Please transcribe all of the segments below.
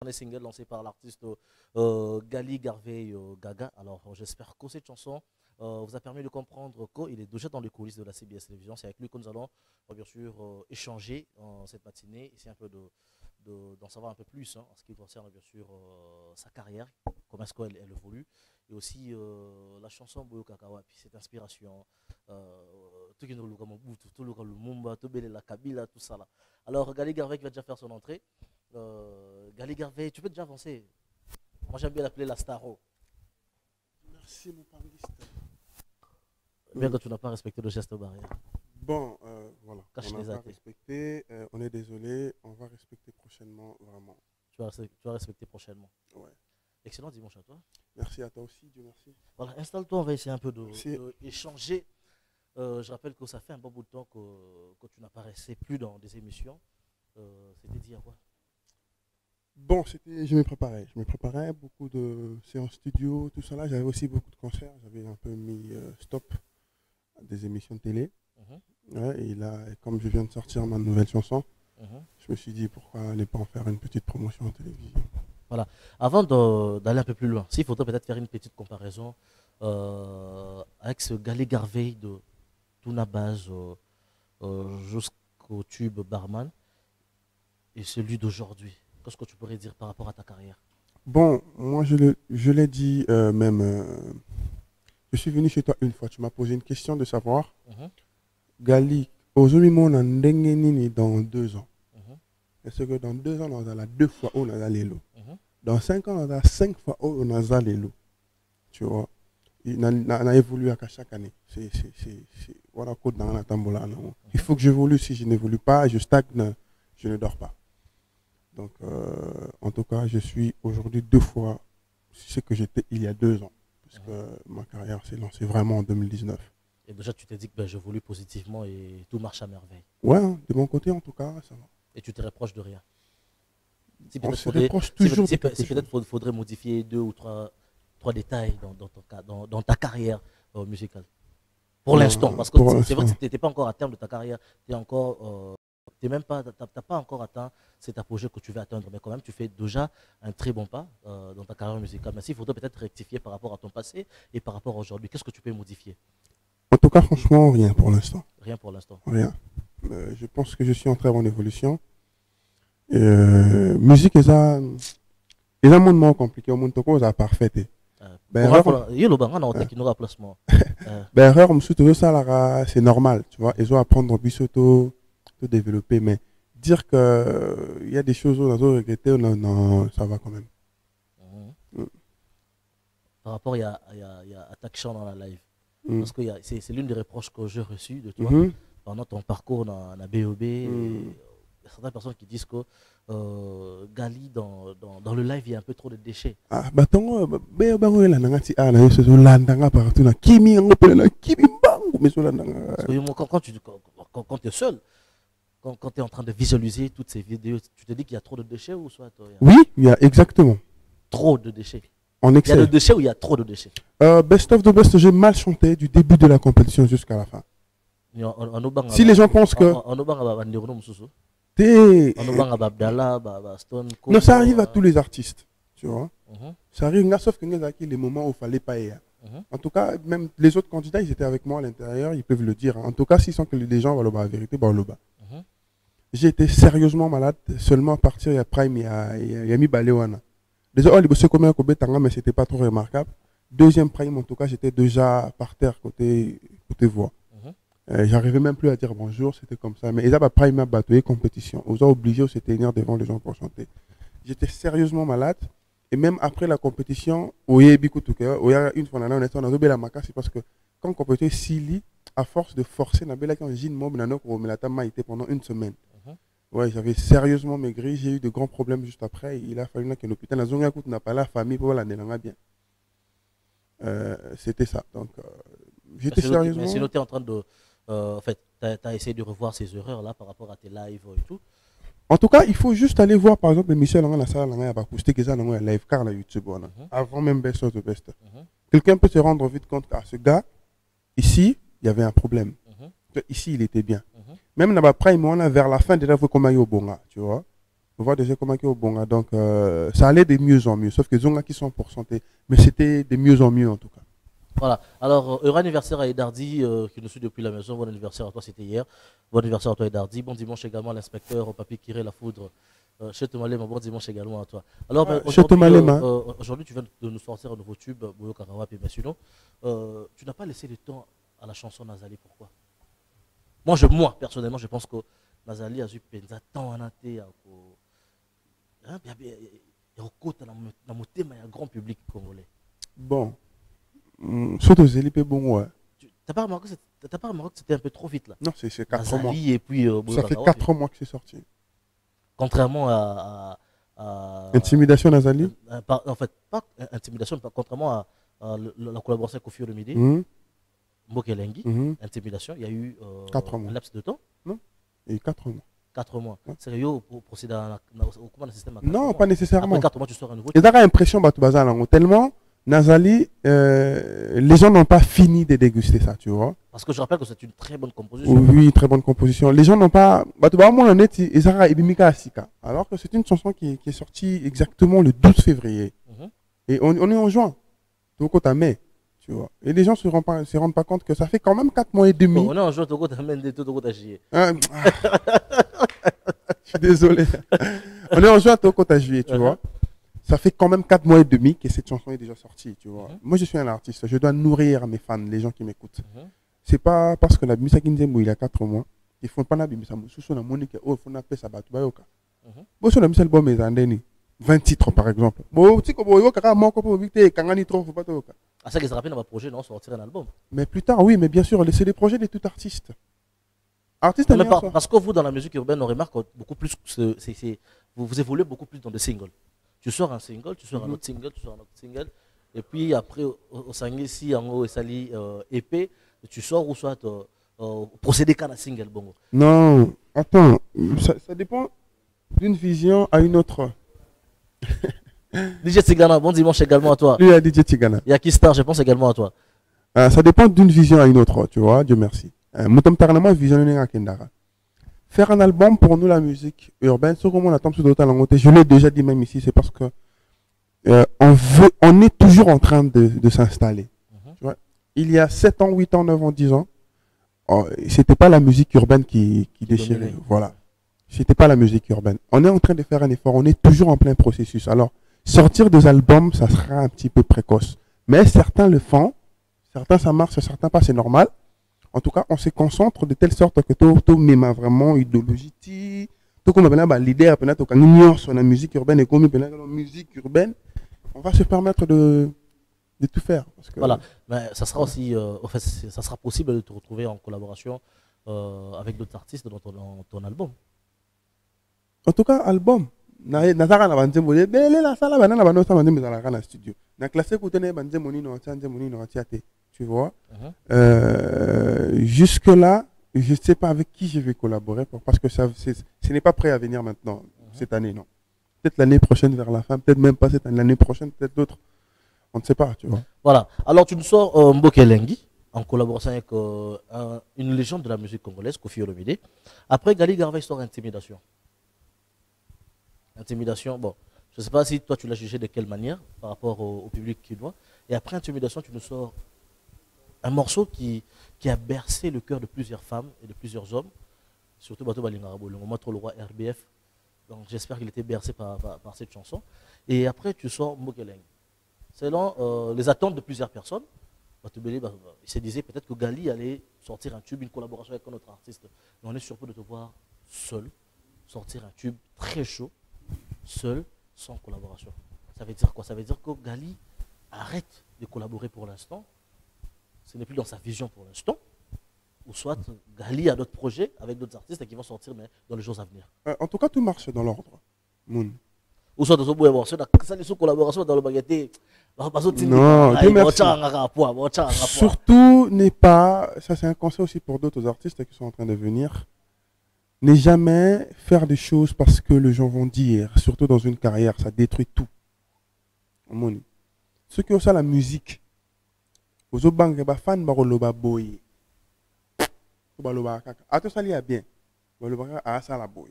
Premier single lancé par l'artiste Gali Garvey Gaga. Alors, j'espère que cette chanson vous a permis de comprendre qu'il est déjà dans les coulisses de la CBS Télévision. C'est avec lui que nous allons, bien sûr, échanger cette matinée, essayer un peu d'en savoir un peu plus en ce qui concerne, bien sûr, sa carrière, comment est-ce qu'elle évolue, et aussi la chanson Boyo Kakawa, puis cette inspiration, tout le Lumumba, tout la Kabila, tout ça là. Alors, Gali Garvey qui va déjà faire son entrée. Gali Garvey, tu peux déjà avancer. Moi j'aime bien l'appeler la Staro. Merci mon panéliste. Bien que tu n'as pas respecté le geste barrière. Bon, voilà. Cache On les n'a pas athées. respecté. On est désolé. On va respecter prochainement, vraiment. Tu vas respecter prochainement. Ouais. Excellent dimanche à toi. Merci à toi aussi. Dieu merci. Voilà, installe-toi, on va essayer un peu Merci. d'échanger. Je rappelle que ça fait un bon bout de temps que tu n'apparaissais plus dans des émissions. C'était dit à quoi? Bon, je me préparais. Je me préparais. Beaucoup de séances studio, tout ça là. J'avais aussi beaucoup de concerts. J'avais un peu mis stop à des émissions de télé. Ouais, et là, comme je viens de sortir ma nouvelle chanson, je me suis dit pourquoi ne pas en faire une petite promotion en télévision. Voilà. Avant d'aller un peu plus loin, s'il faudrait peut-être faire une petite comparaison avec ce Gali Garvey de Tuna Base jusqu'au tube Barman et celui d'aujourd'hui. Qu'est-ce que tu pourrais dire par rapport à ta carrière? Bon, moi je l'ai dit même. Je suis venu chez toi une fois. Tu m'as posé une question de savoir. Gali, aujourd'hui, on a dans 2 ans. Est-ce que dans 2 ans, on a 2 fois où on a les lots? Dans 5 ans, on a 5 fois où on a les lots. Tu vois? Il a évolué à chaque année. Voilà, il faut que j'évolue. Si je n'évolue pas, je stagne, je ne dors pas. Donc, en tout cas, je suis aujourd'hui 2 fois ce que j'étais il y a 2 ans. Parce que ma carrière s'est lancée vraiment en 2019. Et déjà, tu t'es dit que ben, j'évolue positivement et tout marche à merveille. Ouais, de mon côté, en tout cas, ça va. Et tu te reproches de rien. Si On peut-être se reproche toujours de quelque chose. faudrait modifier 2 ou 3 détails dans ta carrière musicale. Pour l'instant, parce que c'est vrai que tu n'étais pas encore à terme de ta carrière. Tu n'as pas encore atteint cet apogée que tu veux atteindre. Mais quand même, tu fais déjà un très bon pas dans ta carrière musicale. Mais il faudrait peut-être rectifier par rapport à ton passé et par rapport à aujourd'hui. Qu'est-ce que tu peux modifier? En tout cas, franchement, rien pour l'instant. Rien pour l'instant. Rien. Je pense que je suis en très bonne évolution. Musique, c'est un monde compliqué. Au monde est parfait. C'est normal, tu vois. Ils ont apprendre bisoto, tout développer, mais dire que il y a des choses où on a regretté, non, ça va quand même. Par rapport à Attack Chant dans la live, parce que c'est l'une des reproches que j'ai reçues de toi pendant ton parcours dans la BOB. Il y a certaines personnes qui disent que Gali, dans le live, il y a un peu trop de déchets. Ah, bah, quand tu es seul, quand tu es en train de visualiser toutes ces vidéos, tu te dis qu'il y a trop de déchets ou soit Oui, il y a exactement. Trop de déchets. En excès. Il y a de déchets ou il y a trop de déchets? Best of the best, j'ai mal chanté du début de la compétition jusqu'à la fin. Si les gens pensent que... Non, ça arrive à tous les artistes, tu vois. Ça arrive, sauf que nous avons les moments où il ne fallait pas y aller. En tout cas, même les autres candidats, ils étaient avec moi à l'intérieur, ils peuvent le dire. En tout cas, s'ils sentent que les gens vont la vérité, j'ai été sérieusement malade seulement à partir de Prime, il y a mis Baléwana. Déjà, on a combien mais c'était pas trop remarquable. Deuxième Prime, en tout cas, j'étais déjà par terre côté voix. J'arrivais même plus à dire bonjour, c'était comme ça. Mais ils avaient Prime à battre compétition. Ils ont obligé de se tenir devant les gens pour chanter. J'étais sérieusement malade. Et même après la compétition, il y a une fois, on a la macasse parce que quand on compétit Sili, à force de forcer, on a été pendant une semaine. Ouais, j'avais sérieusement maigri, j'ai eu de grands problèmes juste après. Il a fallu que l'hôpital n'a pas la famille pour la bien. C'était ça. Donc, j'étais sérieusement. Mais sinon, tu es en train de. En fait, tu as essayé de revoir ces erreurs-là par rapport à tes lives et tout. En tout cas, il faut juste aller voir, par exemple, Michel dans la salle, live car la YouTube, avant même Best of the Best. Quelqu'un peut se rendre vite compte qu'à ce gars, ici, il y avait un problème. Ici, il était bien. Même dans la prime, vers la fin, déjà, il faut qu'on aille au Bonga, tu vois. voir déjà comment qui est au bon. Donc, ça allait de mieux en mieux. Sauf que Zonga qui sont pour santé. Mais c'était de mieux en mieux en tout cas. Voilà. Alors, heureux anniversaire à Edardi, qui nous suit depuis la maison. Bon anniversaire à toi, c'était hier. Bon anniversaire à toi, Edardi. Bon dimanche également à l'inspecteur Papi Kiré La Foudre. Chez Tomalema, bon dimanche également à toi. Alors, aujourd'hui, tu viens de nous sortir un nouveau tube, Boyo Karawa, mais sinon, tu n'as pas laissé le temps à la chanson Nazali. Pourquoi? Moi, personnellement, je pense que Nazali a eu penza tant en athée. Il y a un grand public congolais. Bon. Surtout Zélipe bon, ouais. T'as pas remarqué que c'était un peu trop vite là? Non, c'est 4 mois. Et puis, ça fait 4 mois que c'est sorti. Contrairement à Intimidation Nazali? En fait, pas intimidation, contrairement à la collaboration avec Kofi Olomide, Mbokelengi, intimidation, il y a eu 4 mois. Un laps de temps? Non, il y a eu 4 mois. 4 mois. Ouais. C'est pour procéder au système à 4 non, mois. pas nécessairement. Après 4 mois, tu sors un nouveau. Et d'ailleurs, l'impression, tellement, Nazali, les gens n'ont pas fini de déguster ça, tu vois. Parce que je rappelle que c'est une très bonne composition. Oui, très bonne composition. Les gens n'ont pas. Alors que c'est une chanson qui est sortie exactement le 12 février. Et on est en juin. Donc, au mai. Tu vois. Et les gens se rendent pas compte que ça fait quand même 4 mois et demi. On est en juin, je suis désolé. On est en juin, à juillet, tu vois. Ça fait quand même 4 mois et demi que cette chanson est déjà sortie, tu vois. Moi, je suis un artiste. Je dois nourrir mes fans, les gens qui m'écoutent. C'est pas parce que la Bimisa Kinzembo, il y a 4 mois, ils font pas la Bimisa. Sous la Monique, oh, il faut appeler ça Batubayoka. Bon, sur la Bimisa, album est andeni. 20 titres, par exemple. Bon, tu sais, il y a mon copain, Victor, Kangani, trop, faut pas te. Ah, ça, qu'ils se rappellent dans ma projet, non, sortir un album. Mais plus tard, oui, mais bien sûr, c'est des projets de tout artiste. Artiste, parce que vous, dans la musique urbaine, on remarque beaucoup plus, vous évoluez beaucoup plus dans des singles. Tu sors un single, tu sors un autre single, tu sors un autre single. Et puis après, au Sangé, si en haut, Sali épée, tu sors ou soit procéder qu'à un single. Bon. Non, attends, ça dépend d'une vision à une autre. DJ Tigana, bon dimanche également à toi. Lui, il y a DJ Tigana. Il y a Kistar, je pense également à toi. Ça dépend d'une vision à une autre, tu vois, Dieu merci. Moutam Tarnama, visionner à Kendara. Faire un album pour nous, la musique urbaine, ce qu'on attend sur d'autres langues, je l'ai déjà dit même ici, c'est parce que on est toujours en train de s'installer. Tu vois, il y a 7 ans, 8 ans, 9 ans, 10 ans, c'était pas la musique urbaine qui déchirait. Voilà. C'était pas la musique urbaine. On est en train de faire un effort, on est toujours en plein processus. Alors, sortir des albums, ça sera un petit peu précoce. Mais certains le font, certains ça marche, certains pas, c'est normal. En tout cas, on se concentre de telle sorte que tout même vraiment idéologie, tout comme l'idée sur la musique urbaine et comme la musique urbaine, on va se permettre de tout faire. Parce que, voilà, mais ça sera aussi, en fait, ça sera possible de te retrouver en collaboration avec d'autres artistes dans ton album. En tout cas, album. Tu vois, jusque-là, je ne sais pas avec qui je vais collaborer parce que ce n'est pas prêt à venir maintenant, cette année, non. Peut-être l'année prochaine vers la fin, peut-être même pas cette année, l'année prochaine, peut-être d'autres. On ne sait pas, tu vois. Voilà. Alors, tu nous sors Mbokelengi en collaboration avec une légende de la musique congolaise, Kofi Olomide. Après, Gali Garvey sort Intimidation. Intimidation, bon, je ne sais pas si toi tu l'as jugé de quelle manière par rapport au public qui doit. Et après Intimidation, tu nous sors un morceau qui a bercé le cœur de plusieurs femmes et de plusieurs hommes, surtout Bato Balingarabo, le moment trop le roi RBF. Donc j'espère qu'il était bercé par cette chanson. Et après, tu sors Mbokelengi. Selon les attentes de plusieurs personnes, il se disait peut-être que Gali allait sortir un tube, une collaboration avec un autre artiste. Mais on est surpris de te voir seul sortir un tube très chaud, seul, sans collaboration. Ça veut dire quoi? Ça veut dire que Gali arrête de collaborer pour l'instant. Ce n'est plus dans sa vision pour l'instant. Ou soit Gali a d'autres projets avec d'autres artistes qui vont sortir mais dans les jours à venir. En tout cas, tout marche dans l'ordre. Ou soit dans ce collaboration dans le baguette. Non, surtout n'est pas, ça c'est un conseil aussi pour d'autres artistes qui sont en train de venir, ne jamais faire des choses parce que les gens vont dire, surtout dans une carrière, ça détruit tout. Ceux qui ont ça la musique, aux autres banques, les fans baroloba boy, attention ça y est bien, baroloba ça la boy.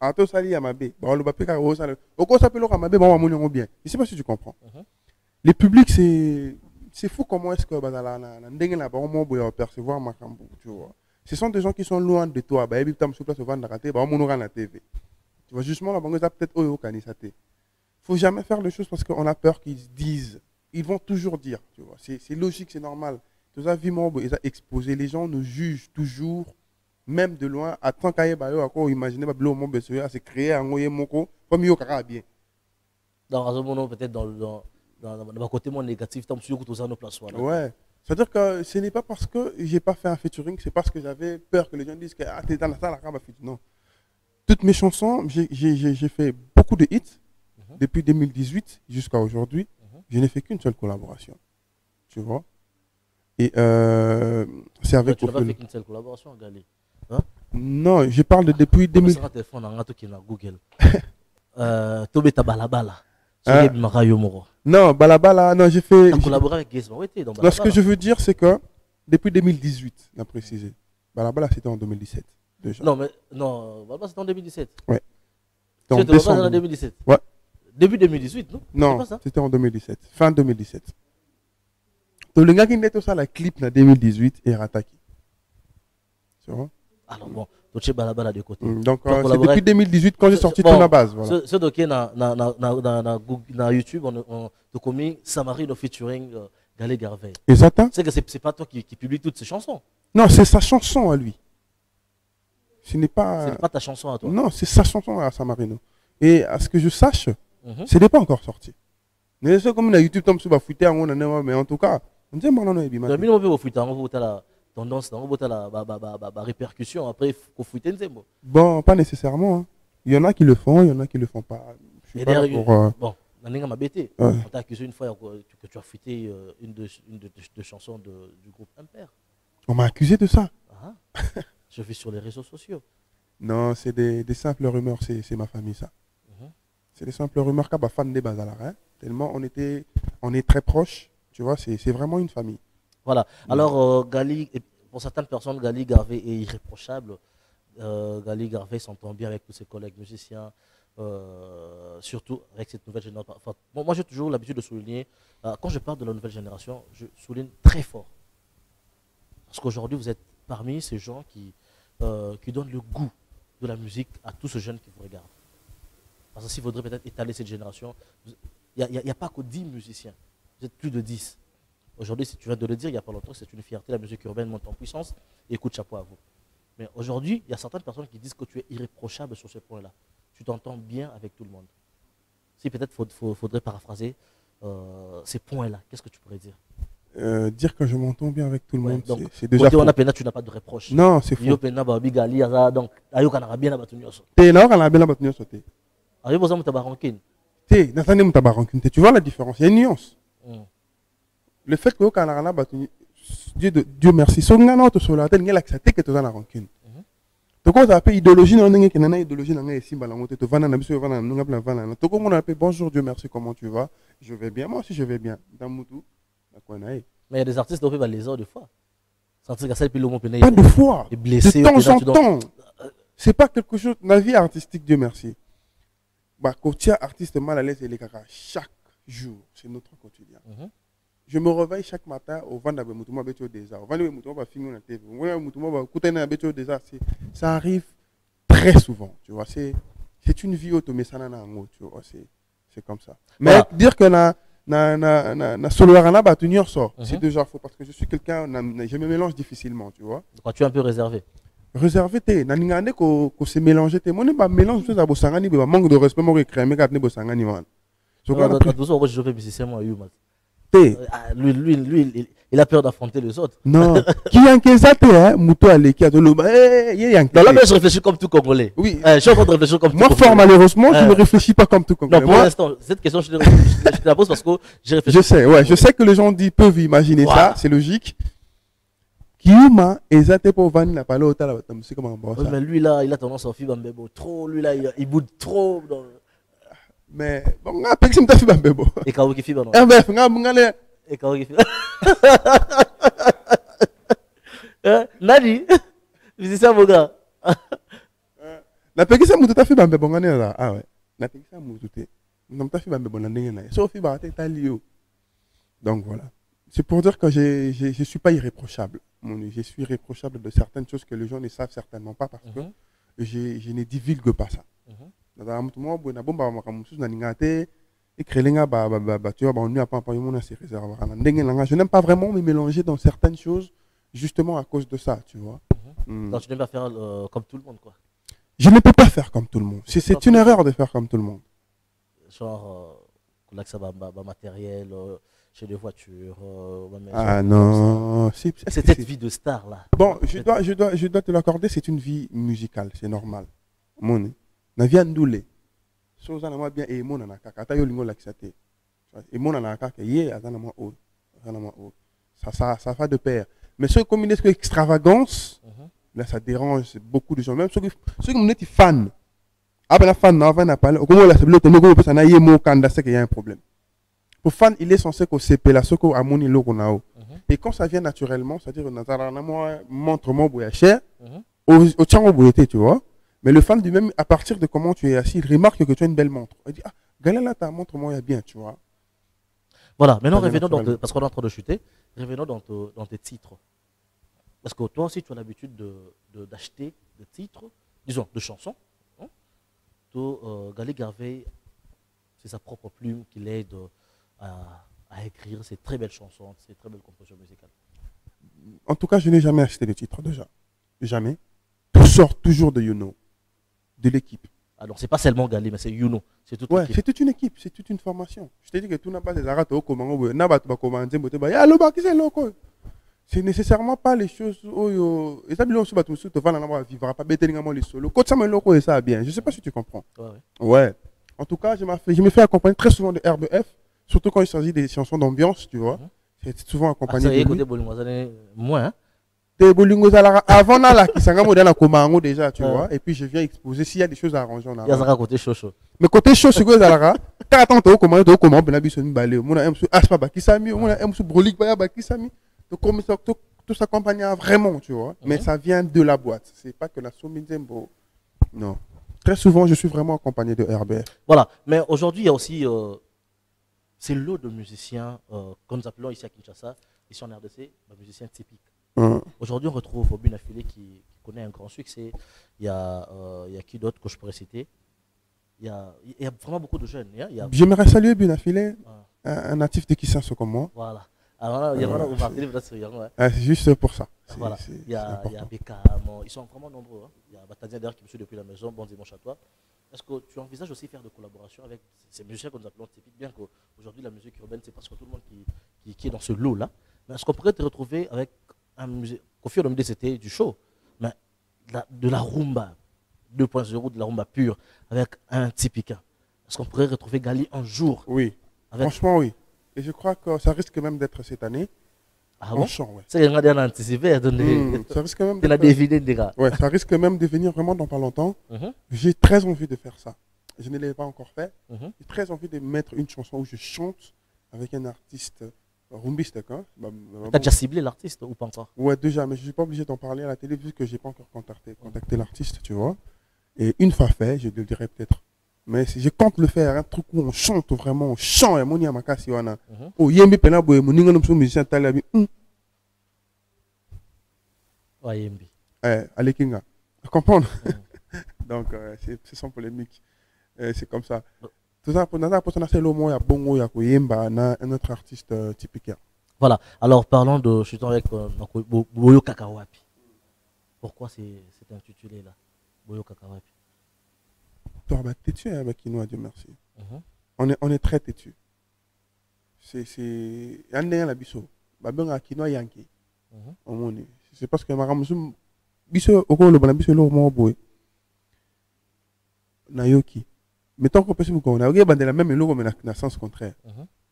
Ato sali ya mabe. Ba le bapé ka o sali. Oko s'appelle ka mabe ba wa moni bien. Je sais pas si tu comprends. Les publics c'est fou comment est-ce que bazala na ndenge na ba mo boya percevoir makambo, tu vois. Ce sont des gens qui sont loin de toi. Ba yebi tam sur place vendre raté ba mo na TV. Tu vois justement la bango ça peut-être oyo kanisa te. Faut jamais faire les choses parce qu'on a peur qu'ils disent. Ils vont toujours dire, tu vois. C'est logique, c'est normal. Tout ça, vivement, ils ont exposé. Les gens nous jugent toujours, même de loin. À tant qu'il y a imaginez pas mon besoin à se créer un moyen moko comme yo kaka bien. Dans un moment peut-être dans le côté moins négatif, tant sûr que tout ça nous place. Ouais. C'est-à-dire que ce n'est pas parce que j'ai pas fait un featuring, c'est parce que j'avais peur que les gens disent que ah, t'es dans la salle à non. Toutes mes chansons, j'ai fait beaucoup de hits depuis 2018 jusqu'à aujourd'hui. Je n'ai fait qu'une seule collaboration. Tu vois. Et c'est avec. Tu n'as pas fait qu'une seule collaboration, Gali. Hein? Non, je parle de depuis 2000. Google. Tobeta Balabala. Non, Balabala, non, j'ai fait. Tu as collaboré avec Gizmo. Oui, dans Balabala. Ce que je veux dire, c'est que depuis 2018, on a précisé. Balabala, c'était en 2017. Déjà. Non, mais non, Balabala, c'était en 2017. Ouais. C'était en 2017. Ouais. Début 2018, non? Non, c'était en 2017. Fin 2017. Donc, le gars qui net ça, la clip en 2018 est Rataki. Tu vois? Alors bon, tu es balabala de côté. Donc, c'est depuis 2018 quand j'ai sorti tout la base. Voilà. Ce dossier na YouTube, on te commis Samarino featuring Galé Garvey. Exactement. C'est que c'est pas toi qui publie toutes ces chansons. Non, c'est sa chanson à lui. Ce n'est pas. C'est pas ta chanson à toi. Non, c'est sa chanson à Samarino. Et à ce que je sache, ce n'est pas encore sorti. Mais c'est comme la YouTube tombe sur fouiller mais en tout cas, on dit non non et bien. On peut fouiller, on voit la tendance, on voit la répercussion après faut fouiller nzembo. Bon, pas nécessairement. Hein. Il y en a qui le font, il y en a qui le font pas. Et d'ailleurs, bon, on m'a bêté. On t'a accusé une fois que tu as fouillé une de chansons du groupe Impair. On m'a accusé de ça. Je vis sur les réseaux sociaux. Non, c'est des simples rumeurs, c'est ma famille ça. C'est des simples rumeurs qu'à fan des Bazalar. Hein. Tellement on est très proches, tu vois, c'est vraiment une famille. Voilà. Alors, Gali, pour certaines personnes, Gali Garvey est irréprochable. Gali Garvey s'entend bien avec tous ses collègues musiciens, surtout avec cette nouvelle génération. Enfin, moi, j'ai toujours l'habitude de souligner, quand je parle de la nouvelle génération, je souligne très fort. Parce qu'aujourd'hui, vous êtes parmi ces gens qui donnent le goût de la musique à tous ces jeunes qui vous regardent. Parce que s'il faudrait peut-être étaler cette génération, il n'y a pas que 10 musiciens, vous êtes plus de 10. Aujourd'hui, si tu viens de le dire, il n'y a pas longtemps, c'est une fierté, la musique urbaine monte en puissance, et écoute, chapeau à vous. Mais aujourd'hui, il y a certaines personnes qui disent que tu es irréprochable sur ce point-là. Tu t'entends bien avec tout le monde. Si peut-être faudrait paraphraser ces points-là, qu'est-ce que tu pourrais dire? Dire que je m'entends bien avec tout le monde, c'est déjà faux. Tu n'as pas de reproche. Non, c'est faux. Donc, tu vois la différence, il y a une nuance. Le fait que Dieu merci, tu as accepté que tu as la rancune. Donc on appelle idéologie, on a une idéologie, bonjour Dieu merci, comment tu vas? Je vais bien, moi aussi je vais bien. Mais il y a des artistes qui ont les heures de fois. Pas de fois. De temps en temps. C'est pas quelque chose. La vie artistique, Dieu merci. Quotidien artiste mal à l'aise et les caca. Chaque jour, c'est notre quotidien. Je me réveille chaque matin au Vanda Bemoutuma Betio Desa. Au Vanda Bemoutuma va finir la TV. Au Vanda Bemoutuma Koutena Betio Desa. Ça arrive très souvent. Tu vois, c'est une vie automésana na ngo. Tu vois, c'est comme ça. Mais dire que c'est déjà faux parce que je suis quelqu'un, je me mélange difficilement, tu vois. Quand tu es un peu réservé. Réservé, ko se mélanger, moi ne pas mélange ça bosangani, ba manque de respect, moi créer kat ne bosangani man. Lui, il a peur d'affronter les autres. Non. Qui a un ça hein, Mouto Aleki, je réfléchis comme tout Congolais. Oui. Je suis en train de réfléchir comme tout Congolais. Moi, fort malheureusement, je ne réfléchis pas comme tout Congolais. Non, pour l'instant, cette question, je te la pose parce que j'ai réfléchi. Je sais, ouais, je sais que les gens peuvent imaginer ça, c'est logique. Kiuma, exacté pour Van, n'a pas l'autre, c'est comment on ça. Mais lui, là, il a tendance à faire Bambebo trop. Lui, là, il boude trop. Mais, bon, on a pris ça Bambebo. Et Kaoki Fiba, non? Eh ben, on a et Kaoki Fiba. Nani? C'est ça, mon gars. La pekisa mutu ta fi bambe bongane là. Ah ouais. La pekisa mutu te. Non ta fi bambe bonane na. Sauf ba te talio. Donc voilà. C'est pour dire que je suis pas irréprochable. Je suis irréprochable de certaines choses que les gens ne savent certainement pas parce que je ne divulgue pas ça. Je n'aime pas vraiment me mélanger dans certaines choses justement à cause de ça, tu vois. Donc tu n'aimes pas faire comme tout le monde, quoi. Je ne peux pas faire comme tout le monde. C'est une erreur de faire comme tout le monde. Genre, là que ça va matériel, chez les voitures. Ah non, c'est cette vie de star là. Bon, je dois te l'accorder, c'est une vie musicale, c'est normal. Mon na vie ndoulé. Soza na moi bien et mon na kaka ta yo lingo laxate. Et mon na kaka yé azana moi o. Ça va de pair. Mais ceux qui combinent que extravagance, là ça dérange beaucoup de gens, même ceux qui sont fans. Ah ben la fan avant n'a pas comment la c'est l'autre no ça na yé mo kanda c'est qu'il y a un problème. Pour fan, il est censé que c'est la soko amoni logonao. Et quand ça vient naturellement, c'est-à-dire montre-moi où est cher, au tchango bouleté, tu vois. Mais le fan du même, à partir de comment tu es assis, il remarque que tu as une belle montre. Il dit, ah, galala, ta montre-moi bien, tu vois. Voilà, maintenant revenons parce qu'on est en train de chuter, revenons dans tes titres. Parce que toi aussi, tu as l'habitude d'acheter des titres, disons, de chansons. Hein? Gali Garvey, c'est sa propre plume qui l'aide à écrire ces très belles chansons, ces très belles compositions musicales. En tout cas, je n'ai jamais acheté de titre déjà. Jamais. Tout sort toujours de Youno, de l'équipe. Alors, c'est pas seulement Gali, mais c'est Youno. C'est toute c'est toute une équipe, c'est toute une formation. Je t'ai dit que tout n'a pas des arrêts au commandant. C'est nécessairement pas les choses. Et ça, bien sûr, tu vivra pas bêter les solos. Quand ça me loco et ça bien. Je sais pas si tu comprends. Ouais. En tout cas, je me fais accompagner très souvent de RBF. Surtout quand il s'agit des chansons d'ambiance, tu vois. C'est souvent accompagné de lui. Moi, avant là, qui s'en va dans déjà, tu vois. Et puis je viens exposer s'il y a des choses à arranger. Il y a côté chaud. Mais côté chaud, c'est quoi Zalara? Quand attends, tu comment ben la bison balé. Mon aime sous aspa bakisami, mon aime sous brolik baya bakisami. Donc comme ça, tout s'accompagne vraiment, tu vois. Mais ça vient de la boîte. C'est pas que la Somizembo. Non. Très souvent, je suis vraiment accompagné de RBF. Voilà. Mais aujourd'hui, il y a aussi c'est l'eau de musiciens, comme nous appelons ici à Kinshasa, ici en RDC, les musiciens typiques. Aujourd'hui, on retrouve Obin Affilé qui connaît un grand succès. Il y a qui d'autre que je pourrais citer? Il y a vraiment beaucoup de jeunes. J'aimerais saluer Obin Affilé, un natif de Kinshasa comme moi. Voilà. Alors, il y a vraiment c'est juste pour ça. Voilà. Il y a Beckham, ils sont vraiment nombreux. Hein. Il y a Batania d'ailleurs qui me suit depuis la maison, bon dimanche à toi. Est-ce que tu envisages aussi faire de collaboration avec ces musiciens que nous appelons typiques, bien qu'aujourd'hui la musique urbaine, c'est presque tout le monde qui est dans ce lot-là. Mais est-ce qu'on pourrait te retrouver avec un musée, Kofi Olomide c'était du show, mais de la rumba 2.0, de la rumba pure, avec un typique. Est-ce qu'on pourrait retrouver Gali un jour? Oui, franchement oui. Et je crois que ça risque même d'être cette année. Ah bon? Chant, ouais. C'est anticipé. Ça risque même ça risque même de venir vraiment dans pas longtemps. J'ai très envie de faire ça. Je ne l'ai pas encore fait. J'ai très envie de mettre une chanson où je chante avec un artiste rumbiste. T'as déjà ciblé l'artiste ou pas encore? Ouais, déjà, mais je ne suis pas obligé d'en parler à la télé vu que je n'ai pas encore contacté l'artiste, tu vois. Et une fois fait, je le dirai peut-être. Mais si je compte le faire, un truc où on chante vraiment, on chante, et mon yamakasi wana. Oh, yembi pena boye, mon ninga nomso musicien talabi. Ouais, yembi. Allez kinga. Comprendre? Donc, c'est sans polémique. C'est comme ça. Tout ça, pour c'est le mot, il y a bongo, il y a yemba, un autre artiste typique. Voilà. Alors, parlons de, je suis avec Boyo Kakawapi. Pourquoi c'est intitulé là, Boyo Kakawapi? Toi, têtu avec Kinoa, Dieu merci. On est très têtu. C'est un des la biso. Babanga Kinoa Yankee. C'est parce que ma ramusum biso au le bon biso le mo boy. Nayoki. Mais tant qu'on peut se mouvoir, on a regardé la même logo mais dans le sens contraire.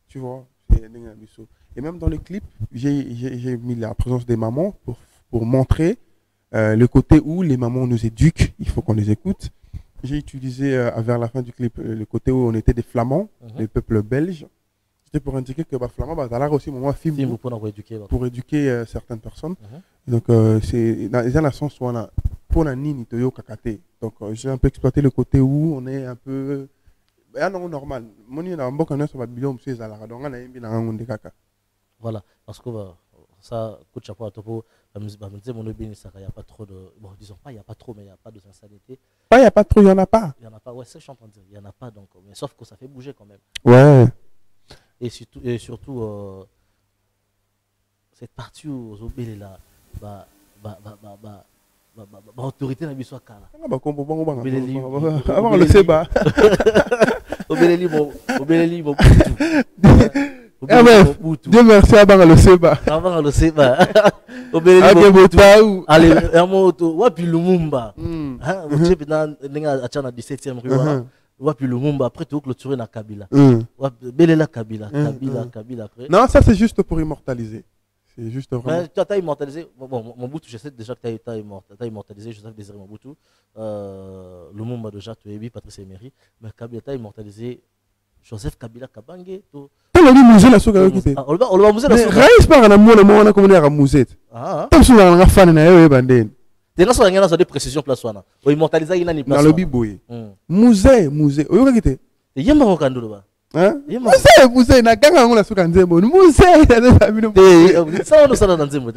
Tu vois, c'est un des la biso. Et même dans le clip, j'ai mis la présence des mamans pour montrer le côté où les mamans nous éduquent. Il faut qu'on les écoute. J'ai utilisé vers la fin du clip le côté où on était des flamands, le peuple belge. C'était pour indiquer que les flamands, ça a aussi moment film pour éduquer certaines personnes. Donc, c'est dans le sens où on a pour la nini toyo kakate. Donc, j'ai un peu exploité le côté où on est un peu. Ah non, normal. Mon on a un bon canard sur ma bilan, monsieur Zalara. Donc, on a un bilan de kaka. Voilà, parce que ça, coup de chapeau à Topo, il n'y a pas trop de. Bon, disons pas, il n'y a pas trop, mais il n'y a pas de sincérité. Pas, il n'y a pas trop, il n'y en a pas. Il n'y en a pas, ouais, c'est ce que je suis en train de dire. Il n'y en a pas, donc. Mais sauf que ça fait bouger quand même. Ouais. Et surtout cette partie où Zobélé là, autorité n'a pas soit kala. Avant le séba. Obélé mon Dieu merci avant le séba. Avant le séba. Obélé mon allez, un mot, wapi Lumumba. Hein, vous savez, dans la 17e rue. Wapi Lumumba, après tout clôturer la Kabila. Belela Kabila. Kabila après. Non, ça c'est juste pour immortaliser. C'est juste vraiment. Tu as immortalisé. Bon, Mobutu, je sais déjà que tu as immortalisé Joseph Désiré Mobutu. Lumumba de Jacques Toyebi, Patrice Emery. Mais Kabila, tu as immortalisé Joseph Kabila Kabange. Tu as dit Mouzé la souka. On va Mouzé la souka. Raïs par un amour, on a communiqué à Mouzé. Tu as souka un fan na yo bandé. Tu as souka des précisions place wana. O immortaliser ina ni place. Dans le biboy. Mouzé. Oyo kakite. Yemba ko kandolo ba. Mouzé na ganga ngona souka nzembo. Mouzé na de famille. Ça on ça dans nzembo.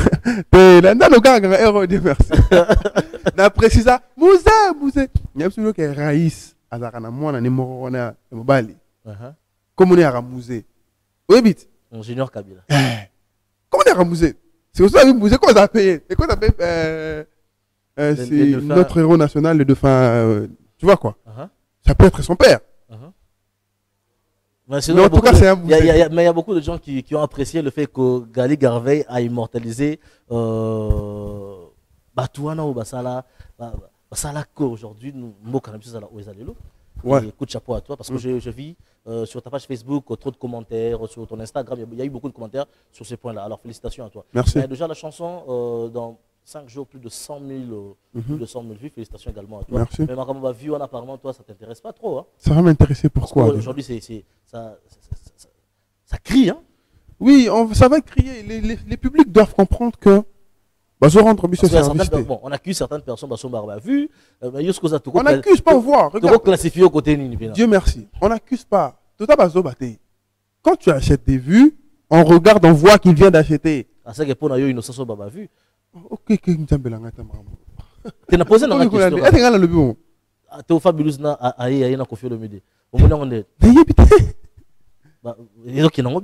Na ndalo ganga héros de merci. Na précisa Mouzé. Nyapsulo ke Raïs azaka na mwana ni moko na mobali. Comment on est à Mouzé? Oui, vite. Junior Kabila. Comment on est à Mouzé? C'est aussi avec Mouzé qu'on a payé. Et qu'on a payé. C'est notre héros national, le dauphin. Tu vois quoi? Ça peut être son père. Mais en tout cas, c'est un Mouzé. Mais il y a beaucoup de gens qui ont apprécié le fait que Gali Garvey a immortalisé Batouana ou Basala. Basala qu'aujourd'hui, nous avons quand même ça là où ils allaient. Ouais. Coup de chapeau à toi parce que je vis sur ta page Facebook trop de commentaires, sur ton Instagram, il y a eu beaucoup de commentaires sur ces points-là. Alors félicitations à toi. Merci. Déjà la chanson, dans 5 jours, plus de 100 000 vues. Félicitations également à toi. Merci. Mais ma vue, apparemment, toi, ça ne t'intéresse pas trop. Hein. Ça va m'intéresser pourquoi? Aujourd'hui, ça crie. Hein. Oui, ça va crier. Les publics doivent comprendre que. Bon, on accuse certaines personnes on n'accuse pas voir. Dieu merci. On n'accuse pas. Quand tu achètes des vues, on regarde, on voit qu'il vient d'acheter. Ok, tu n'as posé la question. Tu fabulous na Kofi Olomide.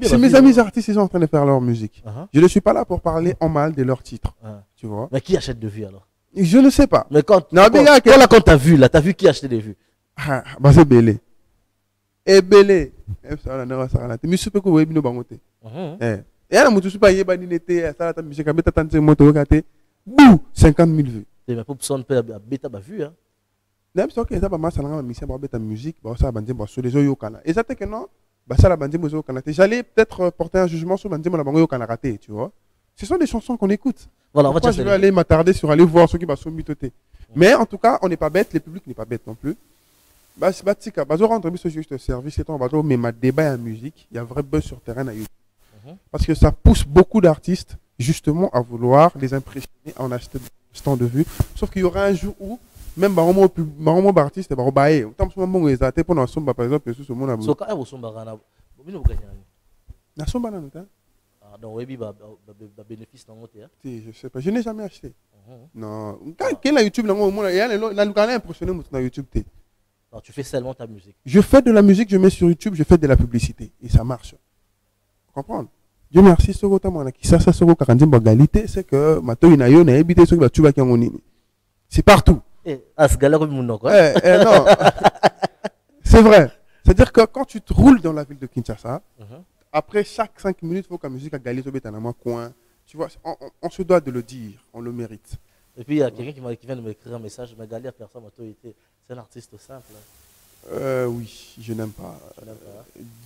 C'est mes amis artistes, ils sont en train de faire leur musique. Je ne suis pas là pour parler en mal de leur titre. Tu vois. Mais qui achète de vues alors? Je ne sais pas. Mais quand tu as vu là, tu as vu qui achetait des vues? C'est Belé. Et Belé. Et là, je suis pas ça la musique 50 000 vues. Mais pour son père bêta ba vue hein. C'est ok, ça va mal ça la musique ba musique, ba ça bandi ba sur les oyo kana. Et ça que non, ba ça la bandi mo kana. J'allais peut-être porter un jugement sur bandi mo la bango kana raté, tu vois. Ce sont des chansons qu'on écoute. Voilà, on va je vais aller m'attarder sur aller voir ceux qui va sur mitoté. Mais en tout cas, on n'est pas bête, le public n'est pas bête non plus. Bah c'est batika, ba zo rendre juste service et on va mais ma débat en musique, il y a vrai buzz sur terrain à YouTube. Parce que ça pousse beaucoup d'artistes justement à vouloir les impressionner en achetant de vues. Sauf qu'il y aura un jour où même les artistes vont bailler. Tant que bon ils attendent pour nous par exemple sur ce monde. So quand vous somba gana, vous ne gagnez rien. Na somba na nota. Ah donc webi ba bénéfice dans votre. Je sais pas, je n'ai jamais acheté. Non, quand la YouTube là moi il y a la locale impressionné sur YouTube té. Alors tu fais seulement ta musique. Je fais de la musique, je mets sur YouTube, je fais de la publicité et ça marche. Comprendre. Dieu merci ce que moi qui ça ce que quand bagalité c'est que mato inayo na habité ce que tu vas qui en c'est partout. Ce gars-là comme mon nom quoi. Non. C'est vrai. C'est-à-dire que quand tu te roules dans la ville de Kinshasa, après chaque 5 minutes, il faut que la musique a galé sur un coin. Tu vois, on se doit de le dire, on le mérite. Et puis il y a quelqu'un qui vient de m'écrire un message, mais Gali à personne, c'est un artiste simple. Oui, je n'aime pas.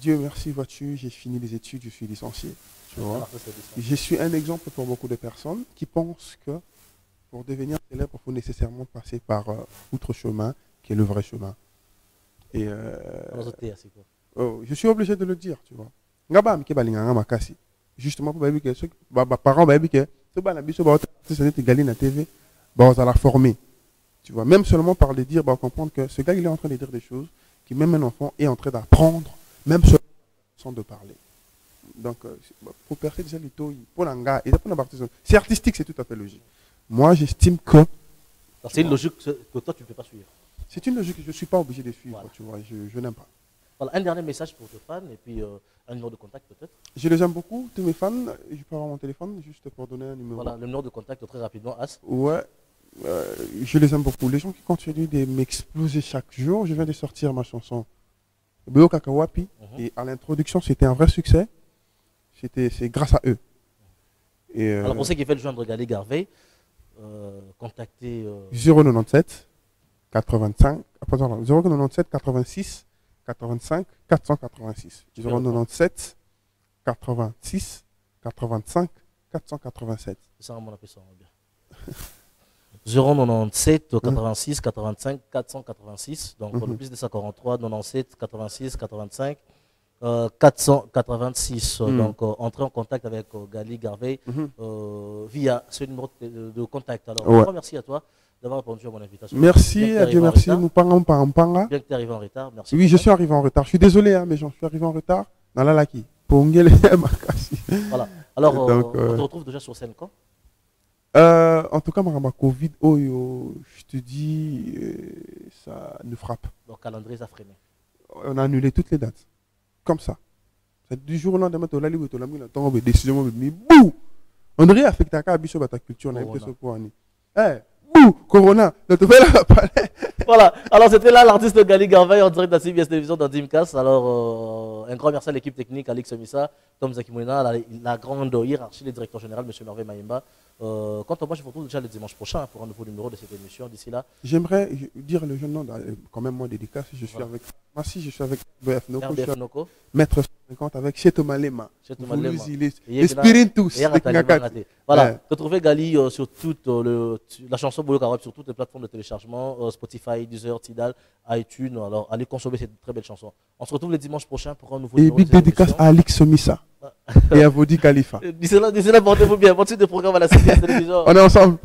Dieu merci, vois-tu, j'ai fini les études, je suis licencié. Tu vois. Je suis un exemple pour beaucoup de personnes qui pensent que pour devenir célèbre, il faut nécessairement passer par autre chemin, qui est le vrai chemin. Et je suis obligé de le dire, tu vois. Justement, pour que parents C'est pas la biche, c'est Gali na TV, bah, on va la former. Tu vois, même seulement par les dire, bah, comprendre que ce gars, il est en train de dire des choses qui, même un enfant, est en train d'apprendre, même sans de parler. Donc, pour percer déjà les taux, pour l'anga, c'est artistique, c'est tout à fait logique. Moi, j'estime que. C'est une logique que toi, tu ne peux pas suivre. C'est une logique que je ne suis pas obligé de suivre, voilà. Tu vois, je n'aime pas. Voilà, un dernier message pour tes fans et puis un numéro de contact peut-être. Je les aime beaucoup, tous mes fans. Je peux avoir mon téléphone juste pour donner un numéro. Voilà, le numéro de contact très rapidement, As. Ouais, je les aime beaucoup. Les gens qui continuent de m'exploser chaque jour, je viens de sortir ma chanson Beo Kakawapi. Et à l'introduction, c'était un vrai succès. C'est grâce à eux. Et alors pour ceux qui veulent joindre Gali Garvey, contactez 097 85 097 86 85 486 097 86 85 487. C'est ça, on appelle ça bien. 097 86 85 486. Donc le plus de 143 97 86 85 486. Donc entrer en contact avec Gali Garvey via ce numéro de contact. Alors un grand merci à toi d'avoir répondu à mon invitation. Merci, adieu, merci. Nous parlons pas en panga. Bien que tu es arrivé en retard, merci. Oui, je suis arrivé en retard. Je suis désolé, hein, mais je suis arrivé en retard. Dans la laki. Voilà. Alors, donc, on te retrouve déjà sur scène quand? En tout cas, ma Covid, je te dis, ça nous frappe. Donc, calendrier, ça freiné. On a annulé toutes les dates. Comme ça. Du jour au lendemain, tu as la décision, mais bouh! On devrait affecter ta culture, on a fait ce point. Corona, ne te fais la palais. Voilà, alors c'était là l'artiste Gali Garvey en direct de la CBS Télévision dans Dimcast. Alors, un grand merci à l'équipe technique, Alix Omissa, Tom Zakimouna, la grande hiérarchie, le directeur général, M. Mervé Maïmba. Quant à moi, je vous retrouve déjà le dimanche prochain pour un nouveau numéro de cette émission. D'ici là, j'aimerais dire le jeune nom, quand même moi dédicace. Je suis avec Massi, je suis avec BF Noko, Maître 50 avec Cheto Malema. Espiritus. Voilà, retrouvez Gali sur toute la chanson Bolo Karab sur toutes les plateformes de téléchargement, Spotify, Deezer, Tidal, iTunes. Alors allez consommer cette très belle chanson. On se retrouve le dimanche prochain pour un nouveau numéro. Et big dédicace à Alix Omissa et à Vodi Khalifa. D'ici là, portez-vous bien. Bonne suite de programme à la CBS Télévision. On est ensemble.